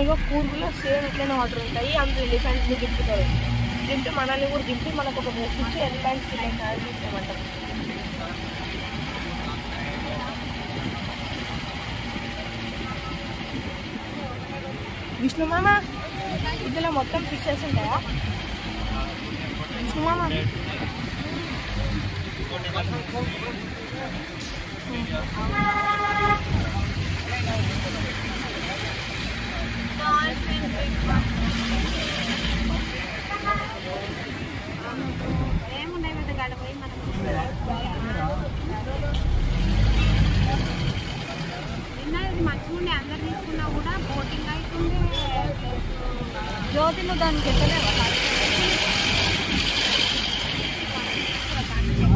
ఇక కూర్గులో సేమ్ ఇట్లనే వాటర్ ఉంటాయి. అందులో ఎలిఫెంట్స్ని దింపుతారు. దింపి మనల్ని కూడా దింపి మనకు ఒక బుక్ ఇచ్చి ఎలిఫెంట్స్కి తయారు చేస్తామంటారు. విష్ణు మామ ఇందులో మొత్తం ఫిషెస్ ఉంటాయా? విష్ణు మామ ఏమున్నాయి పెద్ద గడపై మనం నిన్న ఇది మంచిగా ఉండే అందరు తీసుకున్నా కూడా బోటింగ్ అవుతుంది. జ్యోతిలో దానికి ఎక్కలేవా?